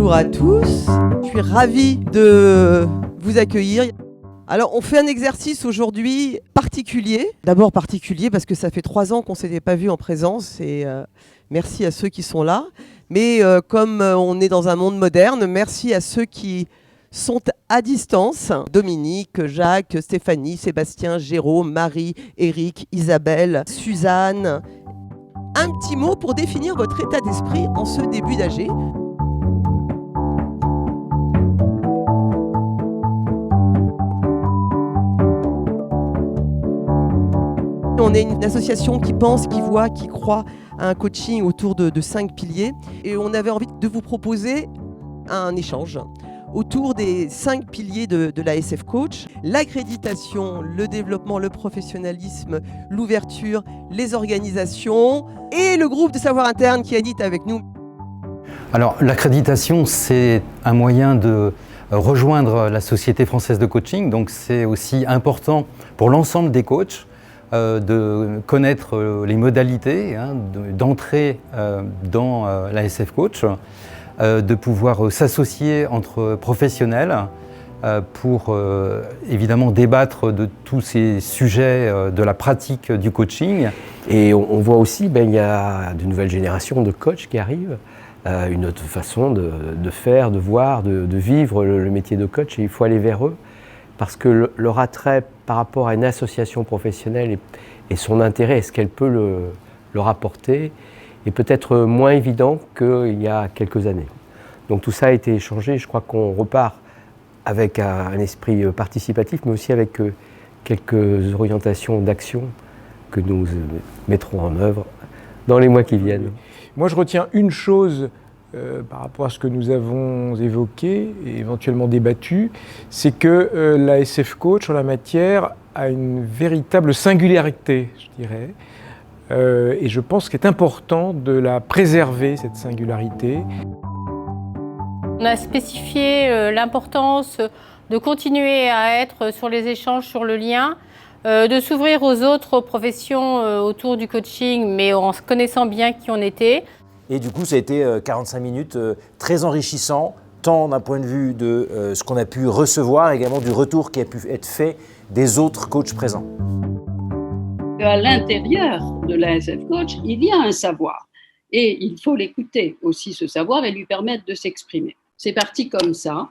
Bonjour à tous, je suis ravie de vous accueillir. Alors on fait un exercice aujourd'hui particulier. D'abord particulier parce que ça fait 3 ans qu'on ne s'était pas vu en présence et merci à ceux qui sont là. Mais comme on est dans un monde moderne, merci à ceux qui sont à distance. Dominique, Jacques, Stéphanie, Sébastien, Jérôme, Marie, Eric, Isabelle, Suzanne. Un petit mot pour définir votre état d'esprit en ce début d'AG. On est une association qui pense, qui voit, qui croit à un coaching autour de 5 piliers. Et on avait envie de vous proposer un échange autour des 5 piliers de la SF Coach. L'accréditation, le développement, le professionnalisme, l'ouverture, les organisations et le groupe de savoir interne qui est avec nous. Alors l'accréditation, c'est un moyen de rejoindre la Société française de coaching. Donc c'est aussi important pour l'ensemble des coachs de connaître les modalités d'entrer dans la SF Coach, de pouvoir s'associer entre professionnels pour évidemment débattre de tous ces sujets de la pratique du coaching. Et on voit aussi il y a de nouvelles générations de coachs qui arrivent, une autre façon de faire, de voir, de vivre le métier de coach, et il faut aller vers eux. Parce que leur attrait par rapport à une association professionnelle et son intérêt, ce qu'elle peut leur apporter, est peut-être moins évident qu'il y a quelques années. Donc tout ça a été échangé. Je crois qu'on repart avec un esprit participatif, mais aussi avec quelques orientations d'action que nous mettrons en œuvre dans les mois qui viennent. Moi, je retiens une chose par rapport à ce que nous avons évoqué et éventuellement débattu, c'est que la SF Coach en la matière a une véritable singularité, je dirais. Et je pense qu'il est important de la préserver, cette singularité. On a spécifié l'importance de continuer à être sur les échanges, sur le lien, de s'ouvrir aux autres professions autour du coaching, mais en se connaissant bien qui on était. Et du coup, ça a été 45 minutes très enrichissant, tant d'un point de vue de ce qu'on a pu recevoir, également du retour qui a pu être fait des autres coachs présents. À l'intérieur de la SF Coach, il y a un savoir. Et il faut l'écouter aussi, ce savoir, et lui permettre de s'exprimer. C'est parti comme ça.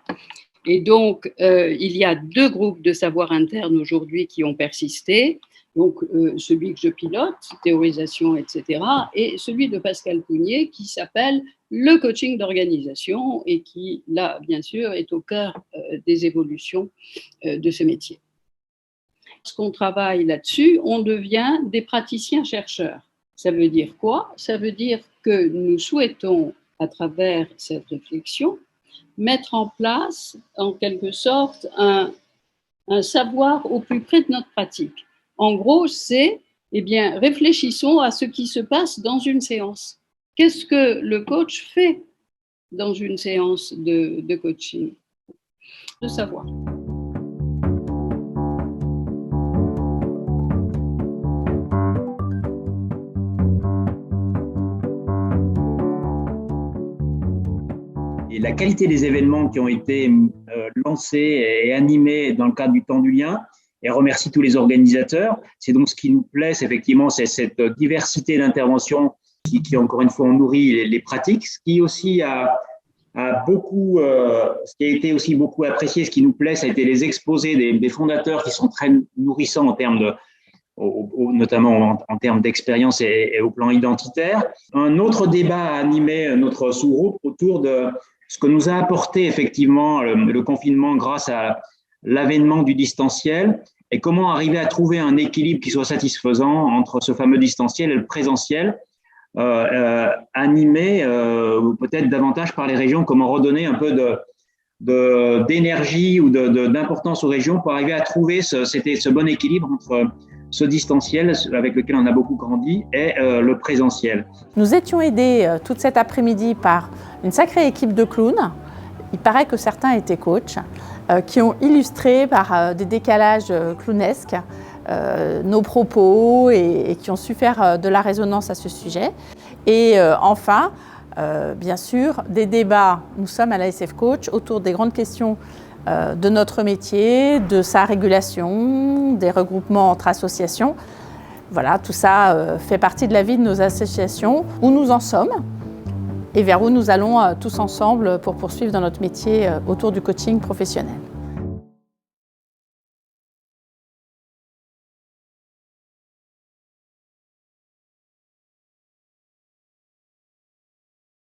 Et donc, il y a 2 groupes de savoir interne aujourd'hui qui ont persisté. Donc, celui que je pilote, théorisation, etc., et celui de Pascal Cougnier qui s'appelle le coaching d'organisation et qui, là, bien sûr, est au cœur des évolutions de ce métier. Lorsqu'on travaille là-dessus, on devient des praticiens-chercheurs. Ça veut dire quoi? Ça veut dire que nous souhaitons, à travers cette réflexion, mettre en place, en quelque sorte, un savoir au plus près de notre pratique. En gros, c'est, réfléchissons à ce qui se passe dans une séance. Qu'est-ce que le coach fait dans une séance de coaching? De savoir. Et la qualité des événements qui ont été lancés et animés dans le cadre du temps du lien, et remercie tous les organisateurs. C'est donc ce qui nous plaît, effectivement, c'est cette diversité d'interventions qui encore une fois, ont nourri les pratiques. Ce qui aussi a beaucoup, ce qui a été aussi beaucoup apprécié, ce qui nous plaît, ça a été les exposés des fondateurs qui sont très nourrissants en termes notamment en termes d'expérience et au plan identitaire. Un autre débat a animé notre sous-groupe autour de ce que nous a apporté effectivement le confinement grâce à l'avènement du distanciel et comment arriver à trouver un équilibre qui soit satisfaisant entre ce fameux distanciel et le présentiel, animé peut-être davantage par les régions, comment redonner un peu d'énergie ou d'importance aux régions pour arriver à trouver ce bon équilibre entre ce distanciel avec lequel on a beaucoup grandi et le présentiel. Nous étions aidés toute cet après-midi par une sacrée équipe de clowns. Il paraît que certains étaient coachs, qui ont illustré par des décalages clownesques nos propos et qui ont su faire de la résonance à ce sujet. Et enfin, bien sûr, des débats. Nous sommes à l'ASF Coach autour des grandes questions de notre métier, de sa régulation, des regroupements entre associations. Voilà, tout ça fait partie de la vie de nos associations, où nous en sommes et vers où nous allons tous ensemble pour poursuivre dans notre métier autour du coaching professionnel.